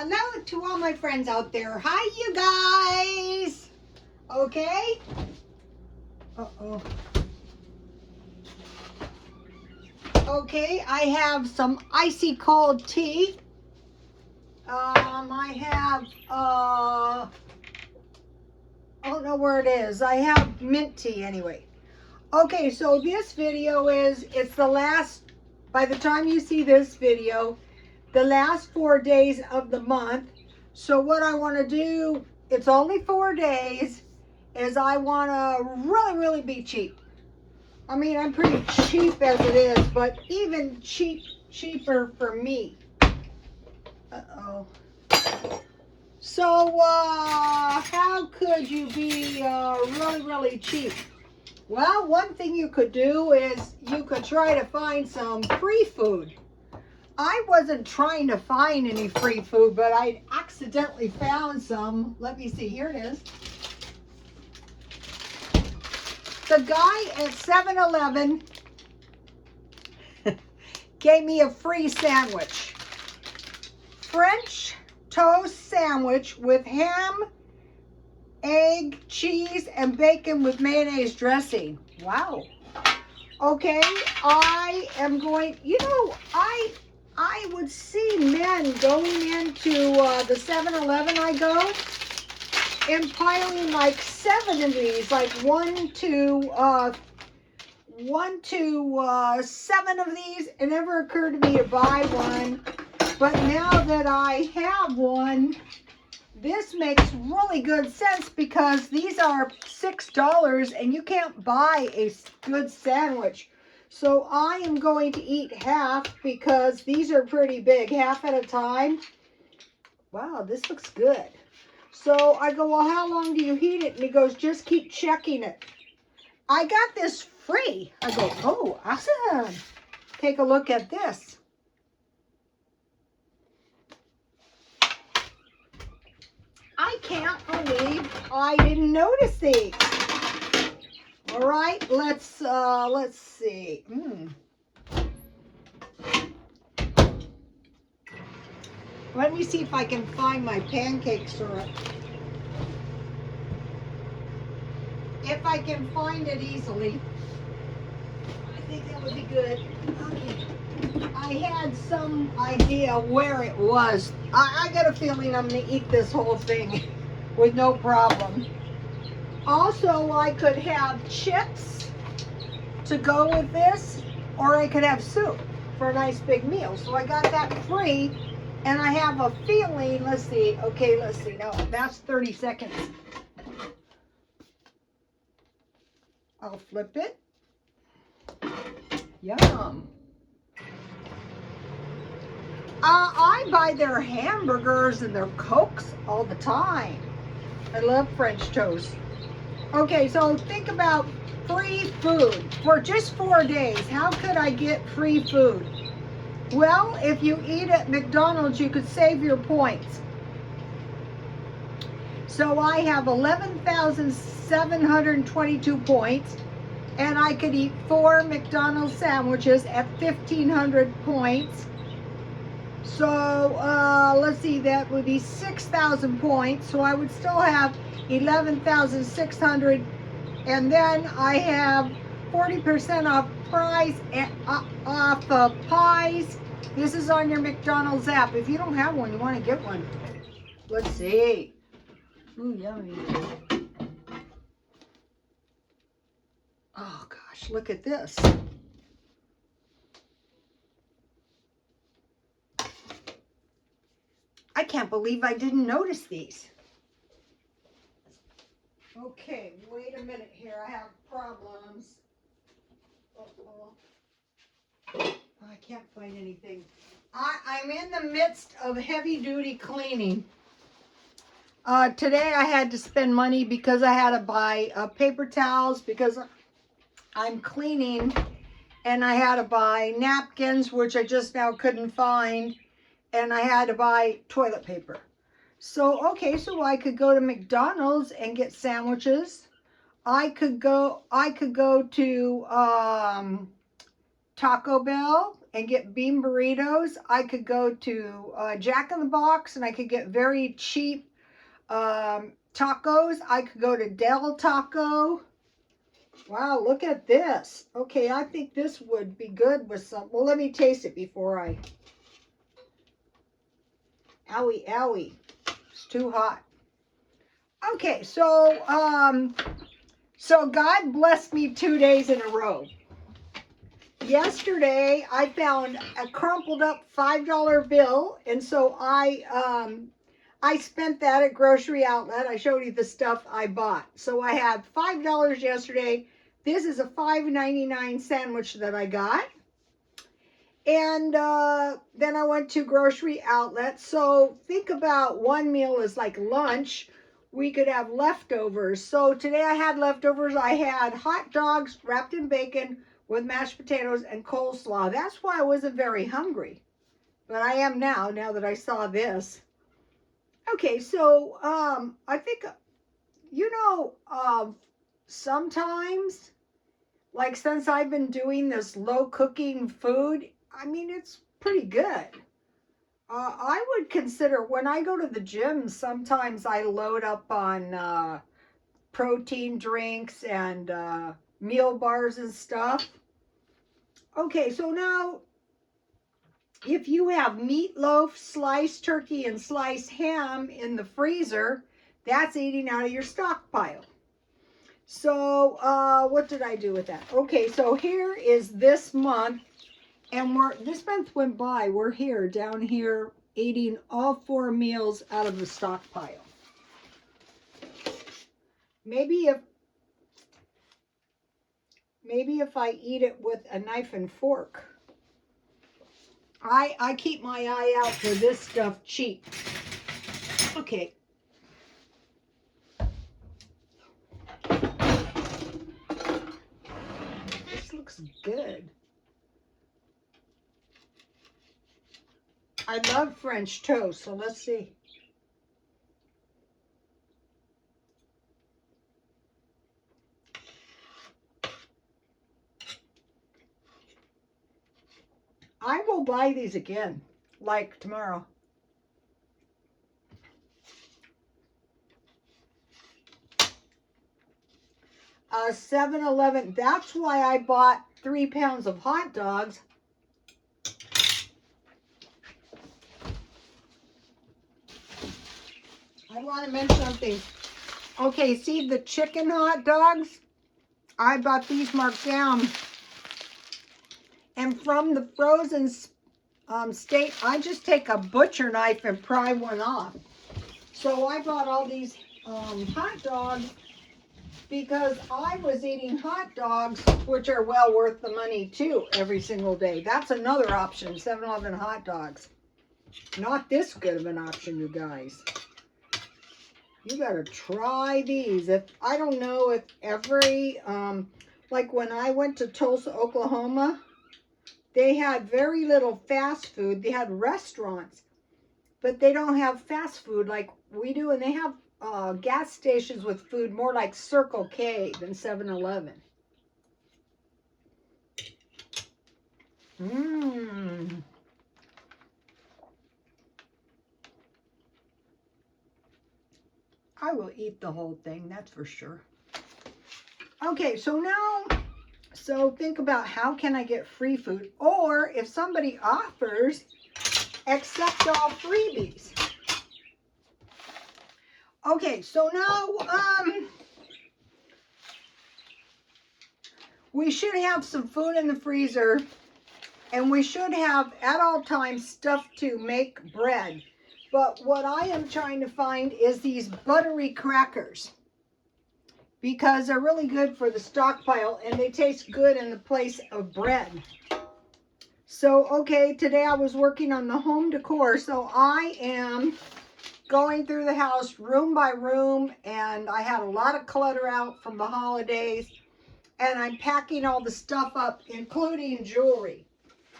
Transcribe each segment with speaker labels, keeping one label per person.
Speaker 1: Hello to all my friends out there. Hi, you guys. Okay. Uh-oh. Okay, I have some icy cold tea. I have, I don't know where it is. I have mint tea anyway. Okay, so this video it's the last, by the time you see this video, the last 4 days of the month. So what I want to do, it's only 4 days, is I want to really be cheap. I mean, I'm pretty cheap as it is, but even cheaper for me. Uh-oh. So, how could you be really cheap? Well, one thing you could do is you could try to find some free food. I wasn't trying to find any free food, but I accidentally found some. Let me see, here it is. The guy at 7-Eleven gave me a free sandwich. French toast sandwich with ham, egg, cheese, and bacon with mayonnaise dressing. Wow. Okay, I am going, you know, I would see men going into the 7-Eleven I go and piling like 7 of these, like 1 to 7 of these. It never occurred to me to buy one, but now that I have one, this makes really good sense because these are $6 and you can't buy a good sandwich. So I am going to eat half because these are pretty big, half at a time. Wow, this looks good. So I go, well, how long do you heat it? And he goes, just keep checking it. I got this free. I go, oh, awesome. Take a look at this. I can't believe I didn't notice these. All right, let's see. Let me see if I can find my pancake syrup. If I can find it easily, I think that would be good. Okay. I had some idea where it was. I got a feeling I'm going to eat this whole thing with no problem. Also, I could have chips to go with this, or I could have soup for a nice big meal. So I got that free, and I have a feeling, let's see, okay, let's see, no, that's 30 seconds. I'll flip it. Yum. I buy their hamburgers and their Cokes all the time. I love French toast. Okay, so think about free food for just 4 days. How could I get free food? Well, if you eat at McDonald's, you could save your points. So I have 11,722 points, and I could eat 4 McDonald's sandwiches at 1,500 points. So let's see, that would be 6,000 points. So I would still have 11,600, and then I have 40% off price off pies. This is on your McDonald's app. If you don't have one, you want to get one. Let's see. Ooh, yummy. Oh gosh, look at this. I can't believe I didn't notice these. Okay, wait a minute here. I have problems. Uh-oh. I can't find anything. I'm in the midst of heavy-duty cleaning. Today I had to spend money because I had to buy paper towels because I'm cleaning, and I had to buy napkins, which I just now couldn't find, and I had to buy toilet paper. So, okay, so I could go to McDonald's and get sandwiches. I could go to Taco Bell and get bean burritos. I could go to Jack in the Box and I could get very cheap tacos. I could go to Del Taco. Wow, look at this. Okay, I think this would be good with some. Well, let me taste it before I. Owie, owie. It's too hot. Okay, so God blessed me 2 days in a row. Yesterday, I found a crumpled up $5 bill, and so I spent that at Grocery Outlet. I showed you the stuff I bought. So I had $5 yesterday. This is a $5.99 sandwich that I got. And then I went to Grocery Outlet. So think about one meal is like lunch. We could have leftovers. So today I had leftovers. I had hot dogs wrapped in bacon with mashed potatoes and coleslaw. That's why I wasn't very hungry. But I am now that I saw this. Okay, so I think, sometimes, like since I've been doing this low cooking food, I mean, it's pretty good. I would consider, when I go to the gym, sometimes I load up on protein drinks and meal bars and stuff. Okay, so now, if you have meatloaf, sliced turkey, and sliced ham in the freezer, that's eating out of your stockpile. So, what did I do with that? Okay, so here is this month, and this month went by. We're here, down here, eating all 4 meals out of the stockpile. Maybe if I eat it with a knife and fork. I keep my eye out for this stuff cheap. Okay. This looks good. I love French toast, so let's see. I will buy these again, like tomorrow. 7-Eleven, that's why I bought 3 pounds of hot dogs. I want to mention something. Okay, see the chicken hot dogs? I bought these marked down. And from the frozen state, I just take a butcher knife and pry one off. So I bought all these hot dogs because I was eating hot dogs, which are well worth the money too, every single day. That's another option, 7-Eleven hot dogs. Not this good of an option, you guys. You gotta try these. I don't know if every, like when I went to Tulsa, Oklahoma, they had very little fast food. They had restaurants, but they don't have fast food like we do, and they have gas stations with food more like Circle K than 7-Eleven. I will eat the whole thing, that's for sure. Okay, so think about how can I get free food, or if somebody offers, accept all freebies. Okay, so now we should have some food in the freezer, and we should have at all times stuff to make bread. But what I am trying to find is these buttery crackers, because they're really good for the stockpile and they taste good in the place of bread. So, okay, today I was working on the home decor, so I am going through the house room by room, and I had a lot of clutter out from the holidays, and I'm packing all the stuff up, including jewelry.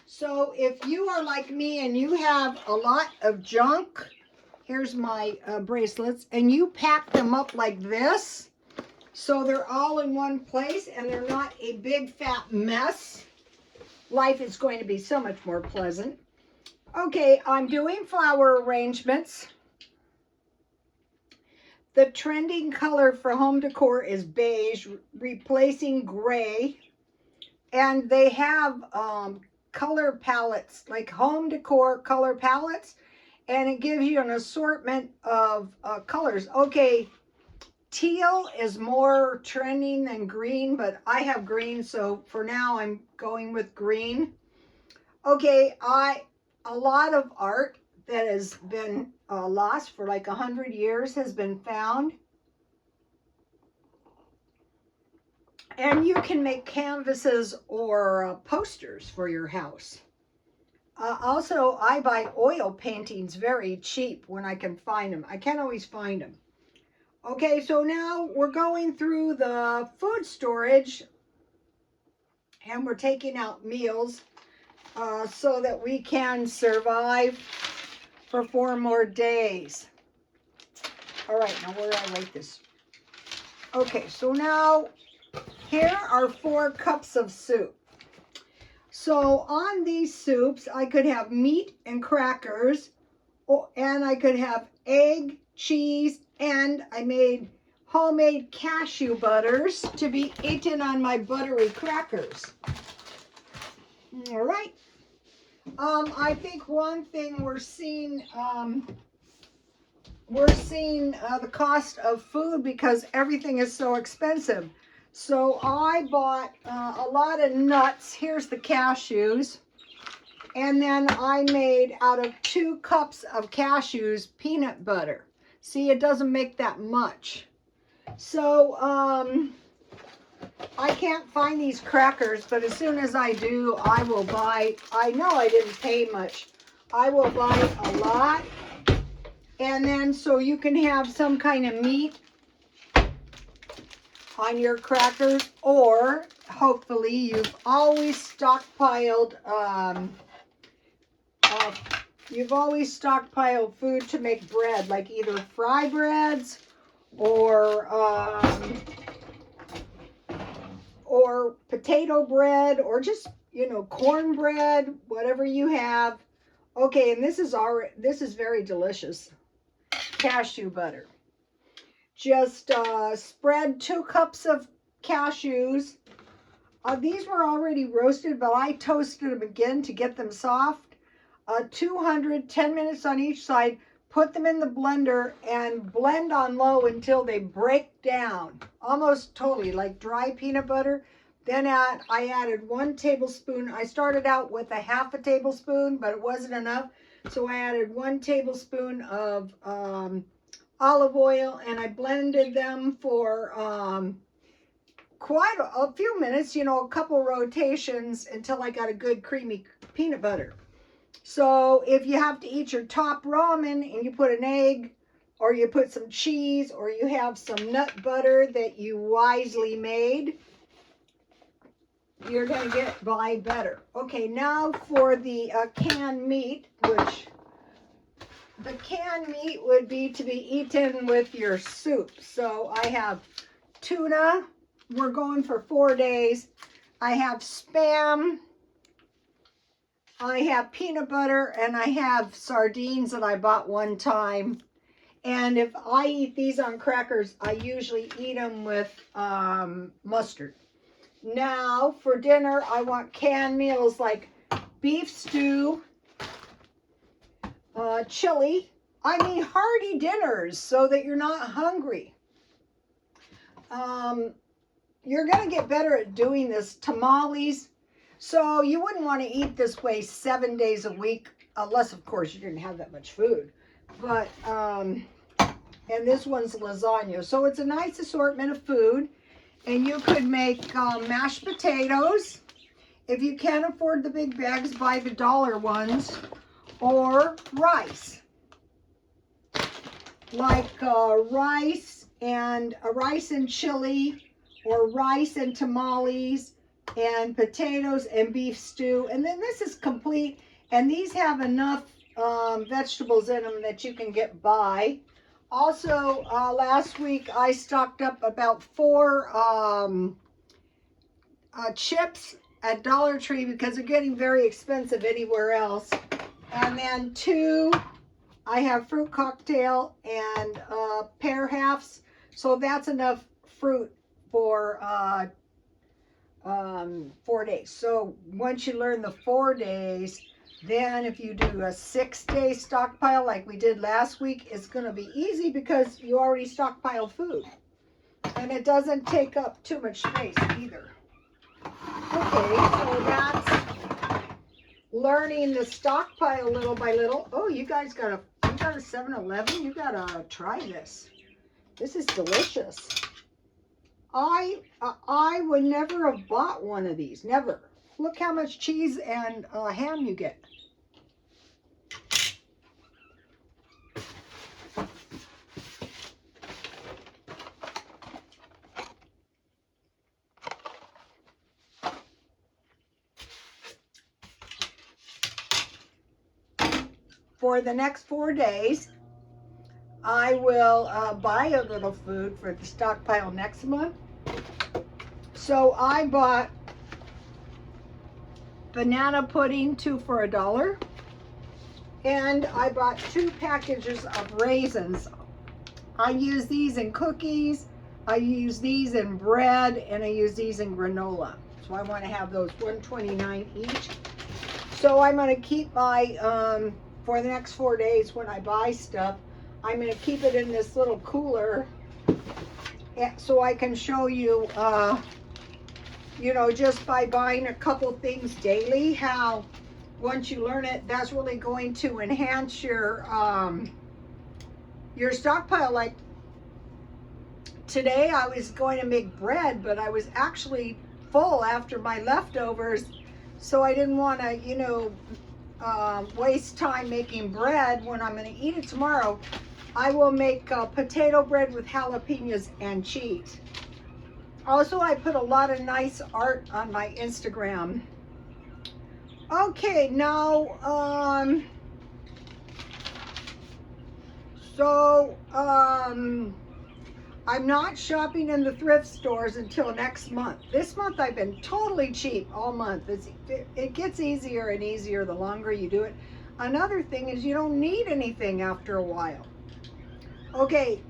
Speaker 1: So if you are like me and you have a lot of junk, here's my bracelets, and you pack them up like this, so they're all in one place and they're not a big fat mess, life is going to be so much more pleasant. Okay, I'm doing flower arrangements. The trending color for home decor is beige, replacing gray. And they have color palettes, like home decor color palettes. And it gives you an assortment of colors. Okay, teal is more trending than green, but I have green, so for now I'm going with green. Okay, a lot of art that has been lost for like 100 years has been found. And you can make canvases or posters for your house. Also, I buy oil paintings very cheap when I can find them. I can't always find them. Okay, so now we're going through the food storage and we're taking out meals so that we can survive for 4 more days. All right, now where do I write this? Okay, so now here are 4 cups of soup. So on these soups, I could have meat and crackers, and I could have egg, cheese, and I made homemade cashew butters to be eaten on my buttery crackers. All right. I think one thing we're seeing the cost of food because everything is so expensive. So I bought a lot of nuts. Here's the cashews. And then I made out of 2 cups of cashews peanut butter. See, it doesn't make that much. So I can't find these crackers, but as soon as I do, I will buy. I know I didn't pay much. I will buy a lot. And then so you can have some kind of meat on your crackers, or hopefully you've always stockpiled food to make bread, like either fry breads or potato bread, or just, you know, cornbread, whatever you have. Okay, and this is very delicious. Cashew butter. Just spread 2 cups of cashews. These were already roasted, but I toasted them again to get them soft. 10 minutes on each side. Put them in the blender and blend on low until they break down, almost totally like dry peanut butter. Then I added 1 tablespoon. I started out with a 1/2 tablespoon, but it wasn't enough. So I added 1 tablespoon of olive oil, and I blended them for quite a few minutes, you know, a couple rotations until I got a good creamy peanut butter. So if you have to eat your top ramen and you put an egg, or you put some cheese, or you have some nut butter that you wisely made, you're going to get by better. Okay, now for the canned meat, which the canned meat would be to be eaten with your soup. So I have tuna. We're going for 4 days. I have Spam. I have peanut butter, and I have sardines that I bought one time. And if I eat these on crackers, I usually eat them with mustard. Now for dinner, I want canned meals like beef stew, chili. I mean hearty dinners so that you're not hungry. You're going to get better at doing this. Tamales. So you wouldn't want to eat this way 7 days a week, unless of course you didn't have that much food. But, and this one's lasagna. So it's a nice assortment of food. And you could make mashed potatoes. If you can't afford the big bags, buy the dollar ones. Or rice. Like rice and chili, or rice and tamales, and potatoes and beef stew. And then this is complete. And these have enough vegetables in them that you can get by. Also, last week I stocked up about 4 chips at Dollar Tree because they're getting very expensive anywhere else. And then 2, I have fruit cocktail and pear halves. So that's enough fruit for 4 days. So once you learn the 4 days, then if you do a 6-day stockpile like we did last week, it's going to be easy because you already stockpiled food. And it doesn't take up too much space either. Okay, so that's learning the stockpile little by little. Oh, you guys got a 7-Eleven? You gotta try this. This is delicious. I would never have bought one of these. Never. Look how much cheese and ham you get. For the next 4 days, I will buy a little food for the stockpile next month. So I bought banana pudding, 2 for $1. And I bought 2 packages of raisins. I use these in cookies, I use these in bread, and I use these in granola. So I want to have those $1.29 each. So I'm going to keep my, for the next 4 days when I buy stuff, I'm going to keep it in this little cooler so I can show you, you know, just by buying a couple things daily, how once you learn it, that's really going to enhance your stockpile. Like today I was going to make bread, but I was actually full after my leftovers, so I didn't want to, you know, waste time making bread when I'm going to eat it tomorrow. I will make potato bread with jalapenos and cheese. Also, I put a lot of nice art on my Instagram. Okay, now, I'm not shopping in the thrift stores until next month. This month I've been totally cheap all month. It gets easier and easier the longer you do it. Another thing is you don't need anything after a while. Okay,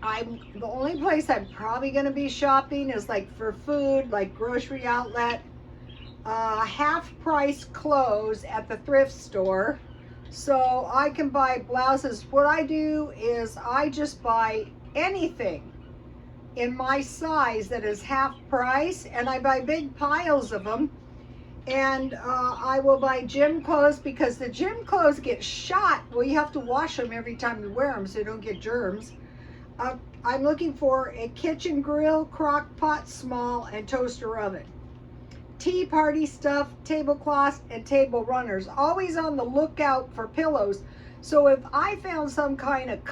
Speaker 1: the only place I'm probably going to be shopping is like for food, like grocery outlet, half price clothes at the thrift store. So I can buy blouses. What I do is I just buy anything in my size that is half price, and I buy big piles of them. And I will buy gym clothes because the gym clothes get shot. Well, you have to wash them every time you wear them so you don't get germs. I'm looking for a kitchen grill, crock pot, small, and toaster oven. Tea party stuff, tablecloths, and table runners. Always on the lookout for pillows. So if I found some kind of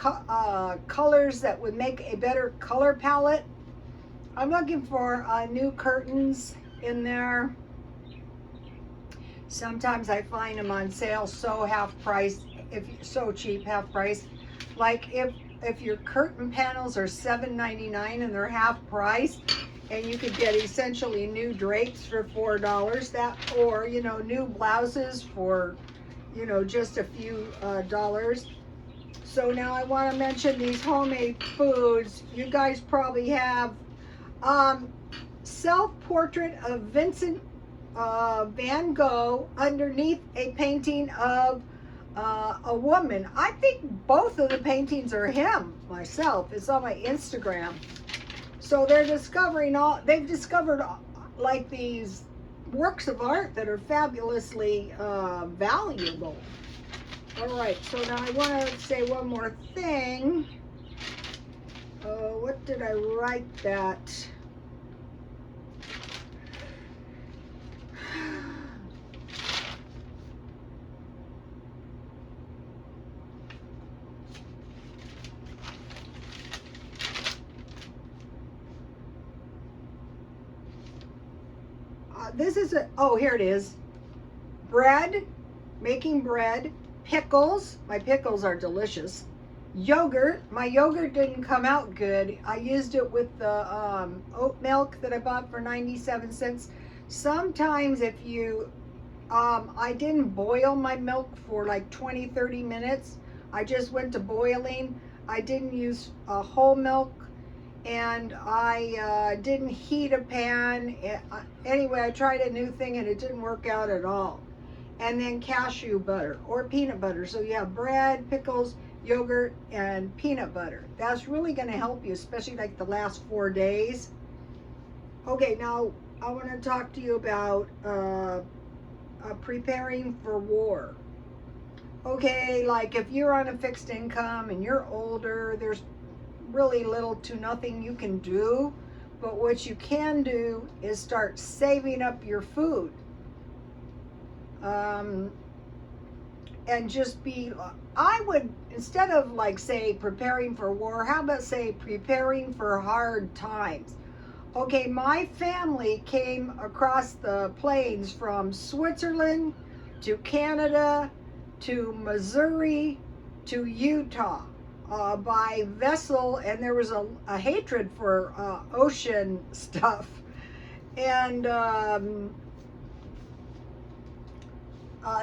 Speaker 1: colors that would make a better color palette, I'm looking for new curtains in there. Sometimes I find them on sale, so half price, if so cheap, half price. Like if your curtain panels are $7.99 and they're half price, and you could get essentially new drapes for $4, that, or you know, new blouses for, you know, just a few dollars. So now I want to mention these homemade foods. You guys probably have self-portrait of Vincent Van Gogh underneath a painting of a woman. I think both of the paintings are him myself. It's on my Instagram. So they've discovered like these works of art that are fabulously valuable. All right, so now I want to say one more thing. What did I write that? This is here it is. Bread, making bread, pickles. My pickles are delicious. yogurt. My yogurt didn't come out good. I used it with the oat milk that I bought for 97 cents. Sometimes if you, I didn't boil my milk for like 20-30 minutes. I just went to boiling. I didn't use whole milk, and I didn't heat a pan. Anyway, I tried a new thing and it didn't work out at all. And then cashew butter or peanut butter. So you have bread, pickles, yogurt, and peanut butter. That's really going to help you, especially like the last 4 days. Okay, now I want to talk to you about preparing for war. Okay, like if you're on a fixed income and you're older, there's really little to nothing you can do. But what you can do is start saving up your food. And just be, I would, instead of like say preparing for war, how about say preparing for hard times? Okay, my family came across the plains from Switzerland to Canada to Missouri to Utah by vessel, and there was a hatred for ocean stuff. And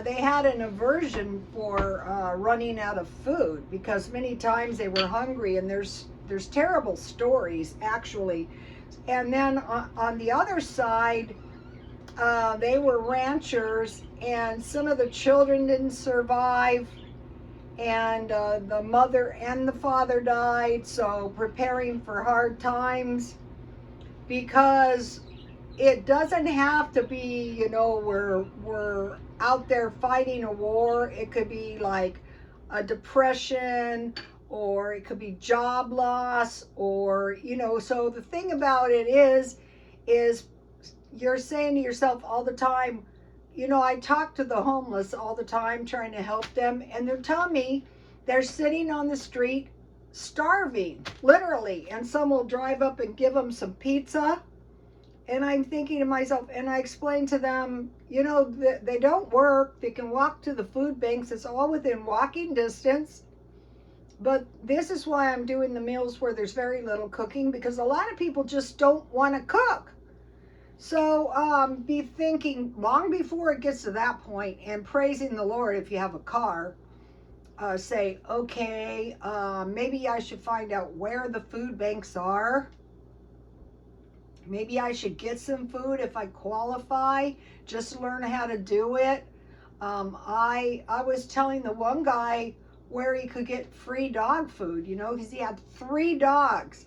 Speaker 1: they had an aversion for running out of food, because many times they were hungry, and there's terrible stories actually. And then on the other side, they were ranchers, and some of the children didn't survive, and the mother and the father died. So preparing for hard times, because it doesn't have to be, you know, we're out there fighting a war. It could be like a depression, or it could be job loss, or, you know. So the thing about it is you're saying to yourself all the time, you know, I talk to the homeless all the time trying to help them, and they're telling me they're sitting on the street starving, literally, and some will drive up and give them some pizza. And I'm thinking to myself, and I explain to them, you know, they don't work. They can walk to the food banks. It's all within walking distance. But this is why I'm doing the meals where there's very little cooking, because a lot of people just don't want to cook. So be thinking long before it gets to that point, and praising the Lord if you have a car. Say, okay, maybe I should find out where the food banks are. Maybe I should get some food if I qualify, just to learn how to do it. I was telling the one guy where he could get free dog food, you know, because he had 3 dogs.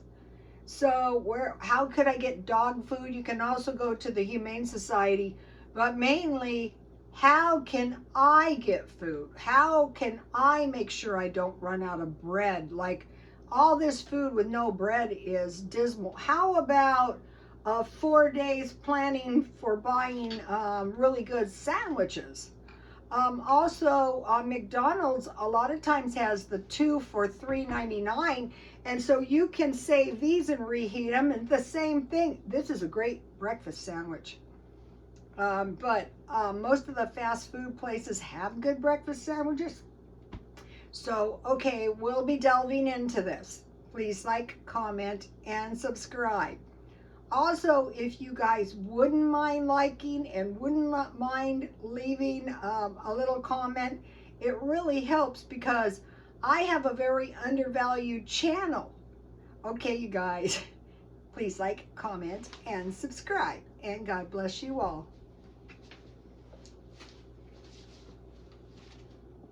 Speaker 1: So how could I get dog food? You can also go to the Humane Society, but mainly, how can I get food? How can I make sure I don't run out of bread? Like, all this food with no bread is dismal. How about 4 days planning for buying really good sandwiches? Also, McDonald's a lot of times has the 2 for $3.99, and so you can save these and reheat them. And the same thing, this is a great breakfast sandwich. But most of the fast food places have good breakfast sandwiches. So, okay, we'll be delving into this. Please like, comment, and subscribe. Also, if you guys wouldn't mind liking and wouldn't mind leaving a little comment, it really helps, because I have a very undervalued channel. Okay, you guys, please like, comment, and subscribe. And God bless you all.